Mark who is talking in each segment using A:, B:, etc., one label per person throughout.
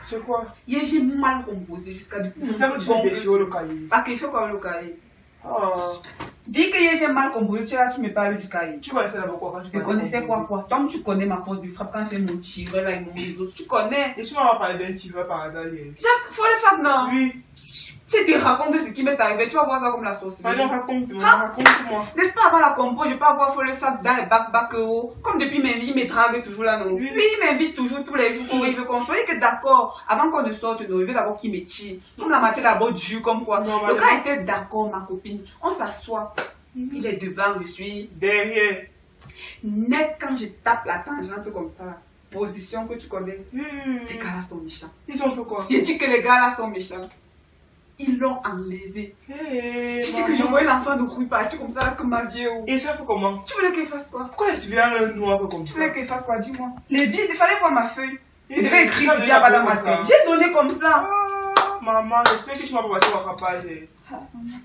A: C'est quoi?
B: Hier, j'ai mal composé jusqu'à depuis.
A: C'est ça que tu as déchiré le cahier.
B: Ah, qu'il fait quoi le cahier?
A: Oh.
B: Dis que hier, j'ai mal composé, tu me parles du cahier.
A: Tu connaissais d'abord quoi quand tu
B: Je connaissais quoi? Tom, tu connais ma force du frappe quand j'ai mon tireur là et mon réseau. Tu connais.
A: Et tu m'as parlé d'un tireur par hasard hier.
B: Jacques, faut le faire, non?
A: Oui.
B: Si tu racontes ce qui m'est arrivé, tu vas voir ça comme la sauce.
A: Allez, raconte-moi.
B: N'est-ce pas, avant la compo, je peux avoir faut le faire dans les bac comme depuis mes vies, il me drague toujours là, non? Oui, il m'invite toujours tous les jours, il veut qu'on soit que d'accord. Avant qu'on ne sorte, non, il veut d'abord qu'il me tire. Comme la matière d'abord dure, comme quoi. Le gars était d'accord, ma copine. On s'assoit. Il est devant, je suis
A: derrière.
B: Net quand je tape la tangente comme ça. Position que tu connais. Les gars là sont méchants.
A: Ils ont fait quoi?
B: Il dit que les gars là sont méchants. Ils l'ont enlevé.
A: Hey,
B: tu dis que je voyais l'enfant de couille partir comme ça là, comme ma vieille.
A: Et ça fait comment?
B: Tu voulais qu'il fasse quoi?
A: Pourquoi il suivait un noir comme ça?
B: Tu voulais qu'il fasse quoi? Dis-moi. Les vides, il fallait voir ma feuille. Il devait écrire ce qu'il y a dans ma tête. J'ai donné comme ça.
A: Ah, maman, j'espère que tu m'as pas battu au rattrapage.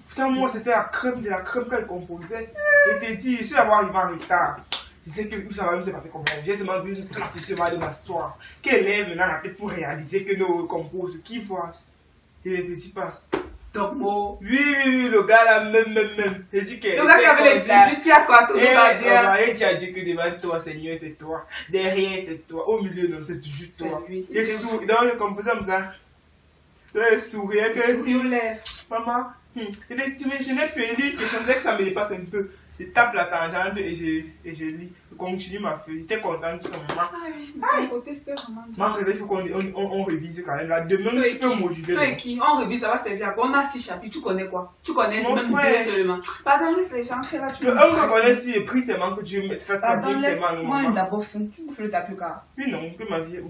A: Putain, moi, c'était la crème de la crème qu'elle composait. Et t'es dit, je suis d'abord arrivé en retard. Je sais que ça va me se passer comme ça. J'ai seulement vu une classe sur de m'asseoir. Qu'elle est maintenant la tête pour réaliser que nous composons. Qui voit? Il ne te dit pas.
B: Donc, bon.
A: Oui, le gars là, même. Il dit que.
B: Le gars qui avait les 18 qui a quoi, tout le monde dire.
A: Et tu as dit que devant toi, Seigneur, c'est toi. Derrière, c'est toi. Au milieu, non, c'est toujours toi. Il sourit. Donc, je compose comme ça. Il sourit. Il
B: sourit aux lèvres.
A: Maman, tu m'imaginais pénible, je sentais que ça me dépasse un peu. Je tape la tangente et je lis. Je continue ma feuille. J'étais contente de ce moment.
B: Ah oui, de mon côté, c'était vraiment.
A: Moi, il faut qu'on révise quand même. Là, demain, tu peux moduler.
B: Toi et qui? On révise, ça va servir à quoi? On a 6 chapitres, tu connais quoi? Tu connais même 2 seulement. Pardon, laisse les gens, tu es là, tu
A: le 1, je connais si le prix, c'est que Dieu me fasse ça.
B: Pardon, laisse-moi d'abord fin. Tu bouffes le tapis car.
A: Oui, non, que ma vie est où?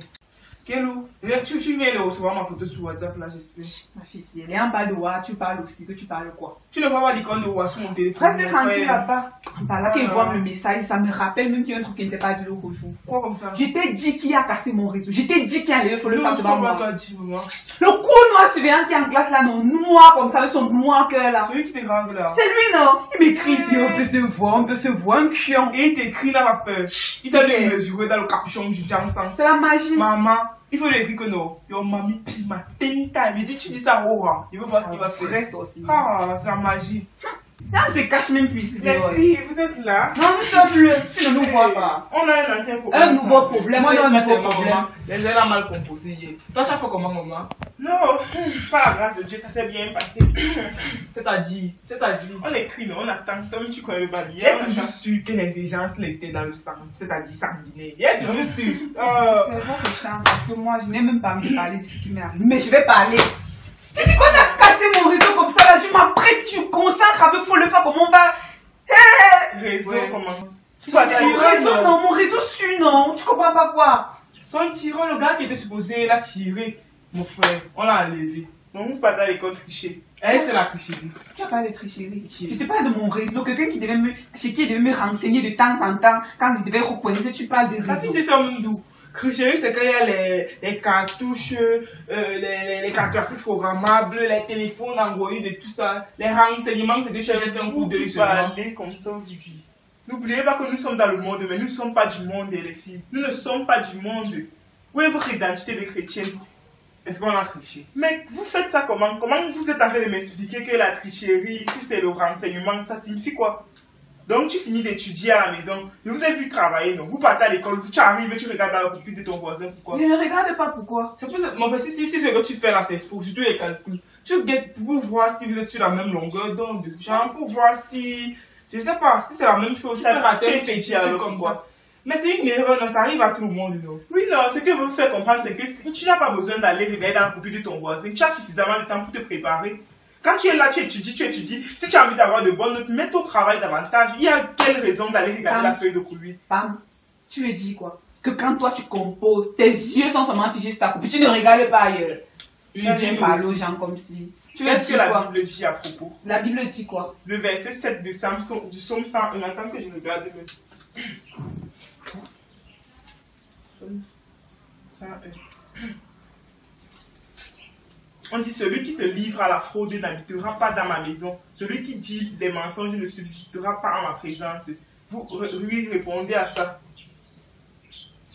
A: Kello, tu viens de recevoir ma photo sur WhatsApp là, j'espère.
B: Ma fille, si elle est en bas de WhatsApp, tu parles aussi, que tu parles quoi?
A: Tu ne vois pas l'icône de WhatsApp sur mon téléphone?
B: Reste tranquille là-bas. Par là qu'il voit le message, ça me rappelle même qu'il y a un truc qui n'était pas dit l'autre jour.
A: Quoi comme ça?
B: Je t'ai dit qu'il a cassé mon réseau. Je t'ai dit qu'il allait faire le faire devant moi.
A: Le
B: cours noir surveillant qui est en classe là, non, noir comme ça, avec son noir cœur là.
A: C'est lui qui te grave là.
B: C'est lui non? Il m'écrit si on peut se voir, un chiant.
A: Et il t'écrit dans la peur. Il t'a dû mesurer dans le capuchon du Jansan.
B: C'est la magie.
A: Maman. Il faut lui écrire que non. Yo, mamie, pima, tinta. Il me dit, tu dis ça au rang. Il veut voir ce qu'il va faire.
B: Ça aussi.
A: Ah, c'est la magie.
B: Là, on se cache même plus ici.
A: Les filles, vous êtes là?
B: Non, nous sommes bleus. Tu ne nous vois pas.
A: On a un ancien problème.
B: Un nouveau problème. On a un nouveau problème.
A: Les ailes ont mal composé hier. Toi, chaque fois comment, maman? Non, par la grâce de Dieu, ça s'est bien passé. C'est-à-dire, on écrit, non, on attend. Comme tu connais le bail. Il est toujours sûr que l'intelligence l'était dans le sang. C'est-à-dire sanguinaire. Il est toujours sûr.
B: C'est votre chance. Parce que moi, je n'ai même pas envie de parler de ce qui m'est arrivé. Mais je vais parler. Tu dis qu'on a cassé mon réseau comme ça là. Je m'apprête, tu consacres avec faut le faire comment on va.
A: Réseau, comment?
B: Mon réseau su, non. Tu comprends pas quoi?
A: Son tireur, le gars qui était supposé la tirer, mon frère, on l'a enlevé. Donc, vous partez à l'école tricher. Elle, c'est la tricherie.
B: Qui a parlé de tricherie? Je te parle de mon réseau, quelqu'un qui devait me renseigner de temps en temps. Quand je devais reconnaître, tu parles de réseau.
A: Ah si, c'est ça, même d'où? Tricherie, c'est qu'il y a les cartouches, les calculatrices programmables, les téléphones Android et tout ça. Les renseignements, c'est que je jette un coup d'œil sur parler comme ça aujourd'hui. N'oubliez pas que nous sommes dans le monde, mais nous ne sommes pas du monde, les filles. Nous ne sommes pas du monde. Où est votre identité de chrétienne? Est-ce qu'on a triché? Mais vous faites ça comment? Comment vous êtes en train de m'expliquer que la tricherie, si c'est le renseignement, ça signifie quoi? Donc tu finis d'étudier à la maison, je vous ai vu travailler, donc vous partez à l'école, tu arrives et tu regardes dans la copie de ton voisin, pourquoi?
B: Je ne regarde pas pourquoi.
A: C'est pour ça, mon frère, si ce que tu fais là c'est faux, surtout les calculs, tu guettes pour voir si vous êtes sur la même longueur d'onde, genre pour voir si, je sais pas, si c'est la même chose, tu peux rater un petit alors comme quoi. Mais c'est une erreur, non, ça arrive à tout le monde, non? Oui, non, ce que vous faites comprendre, c'est que tu n'as pas besoin d'aller regarder dans la copie de ton voisin, tu as suffisamment de temps pour te préparer. Quand tu es là, tu étudies, si tu as envie d'avoir de bonnes notes, mets ton travail davantage. Il y a quelle raison d'aller regarder la feuille de coulis?
B: Pam, tu lui dis quoi? Que quand toi tu composes, tes yeux sont seulement figés sur ta copie, tu ne regardes pas ailleurs. Tu viens parler aux gens comme si. Tu veux dire quoi?
A: La Bible dit à propos.
B: La Bible dit quoi?
A: Le verset 7 du Psaume 101, attends que je regarde. Psaume 101. On dit, celui qui se livre à la fraude n'habitera pas dans ma maison. Celui qui dit des mensonges ne subsistera pas en ma présence. Vous lui répondez à ça.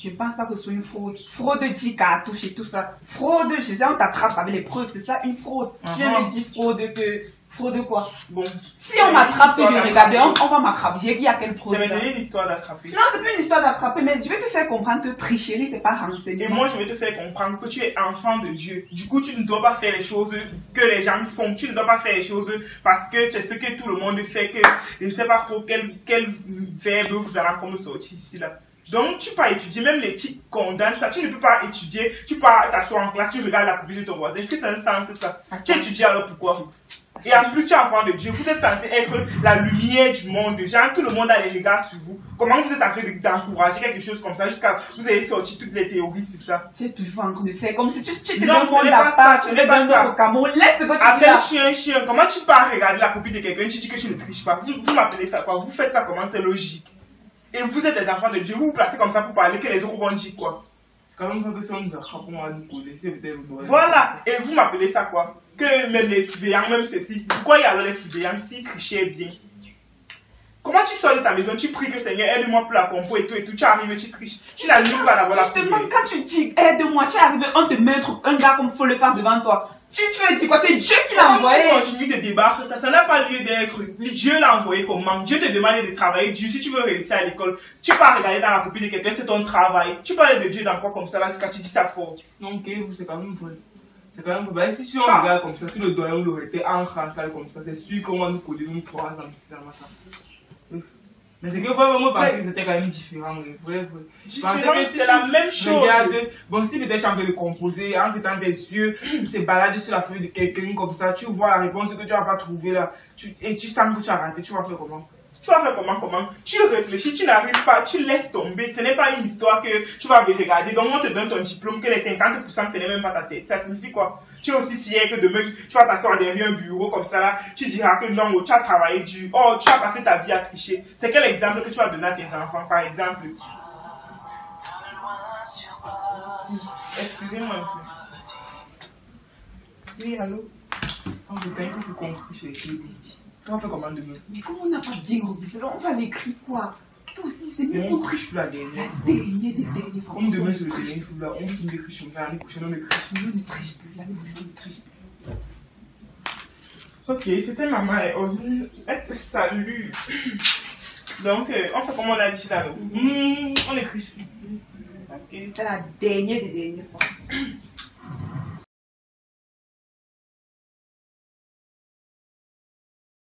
B: Je pense pas que ce soit une fraude. Fraude dit cartouche et tout ça. Fraude, déjà on t'attrape avec les preuves, c'est ça une fraude. Tu viens me dire fraude que... Fraude quoi?
A: Bon.
B: Si on m'attrape que j'ai regardé, on va m'attraper. Il y a quelle preuve?
A: Ça m'a donné une histoire d'attraper.
B: Non, c'est pas une histoire d'attraper, mais je vais te faire comprendre que tricherie, c'est pas renseignement.
A: Et moi, je vais te faire comprendre que tu es enfant de Dieu. Du coup, tu ne dois pas faire les choses que les gens font. Tu ne dois pas faire les choses parce que c'est ce que tout le monde fait. Que je ne sais pas trop quel verbe vous allez comme sortir ici là. Donc, tu peux étudier, même l'éthique condamne ça. Tu ne peux pas étudier, tu peux t'asseoir en classe, tu regardes la copie de ton voisin. Est-ce que c'est un sens, ça? Tu étudies alors pourquoi? Et en plus, tu es enfant de Dieu. Vous êtes censé être la lumière du monde. Genre, tout le monde a les regards sur vous. Comment vous êtes en train d'encourager quelque chose comme ça jusqu'à vous avez sorti toutes les théories sur ça?
B: Tu es toujours en train de faire comme si tu étais
A: non, ce n'est pas ça. Ce n'est pas ça.
B: Au Cameroun. Laisse ce que tu dis
A: là. Chien. Comment tu peux regarder la copie de quelqu'un? Tu dis que tu ne triches pas. Vous m'appelez ça quoi? Vous faites ça comment? C'est logique. Et vous êtes les enfants de Dieu. Vous vous placez comme ça pour parler que les autres vont dire quoi? Quand même, que si on nous attrape, on va nous coller. Voilà. Et vous m'appelez ça quoi? Que même les surveillants, même ceci. Pourquoi il y a alors les surveillants si trichaient bien? Comment tu sors de ta maison, tu pries que Seigneur aide-moi pour la compo et tout, tu arrives, tu triches. Tu n'allumes pas d'abord la prière.
B: Justement, quand tu dis aide-moi, tu arrives, on te met un gars comme faut le faire devant toi. Tu veux dire quoi? C'est Dieu qui l'a envoyé.
A: Tu continues de débattre, ça n'a pas lieu d'être. Dieu l'a envoyé comment? Dieu te demande de travailler. Dieu, si tu veux réussir à l'école, tu peux regarder dans la copie de quelqu'un, c'est ton travail. Tu parles de Dieu dans quoi comme ça là jusqu'à tu dis ça fort. Donc, c'est quand même vrai. C'est quand même vrai. Si on regarde comme ça, si le doyen l'aurait été en salle comme ça, c'est sûr qu'on va nous coller nous 3 ans ici dans ça. Mais c'est que vraiment parce que c'était quand même différent, vrai.
B: Différent, c'est la même chose.
A: Regarde, bon, si peut-être tu es en train de composer, en mettant des yeux, se balader sur la feuille de quelqu'un comme ça, tu vois la réponse que tu n'as pas trouvée là, et tu sens que tu as raté, tu vas faire comment? Tu vas faire comment? Tu réfléchis, tu n'arrives pas, tu laisses tomber. Ce n'est pas une histoire que tu vas regarder. Donc on te donne ton diplôme, que les 50% ce n'est même pas ta tête. Ça signifie quoi? Tu es aussi fier que demain, tu vas t'asseoir derrière un bureau comme ça là. Tu diras que non, tu as travaillé dur. Oh, tu as passé ta vie à tricher. C'est quel exemple que tu vas donner à tes enfants, par exemple? Excusez-moi un peu. Oui, allô? Oh, putain, il faut qu'on triche les filles. On va faire comment demain?
B: Mais comment on n'a pas bien revisé? On va l'écrire quoi? Toi aussi, c'est mieux.
A: On triche plus la dernière.
B: La dernière fois.
A: Comme demain, c'est le dernier jour là, on finit d'écrire. L'année prochaine, on écrit.
B: On ne triche plus. L'année prochaine, on ne triche plus.
A: Ok, c'était maman et Ovine. Salut. Donc, on fait comme on a dit là. On écrit plus. Ok.
B: C'est la dernière des dernières fois.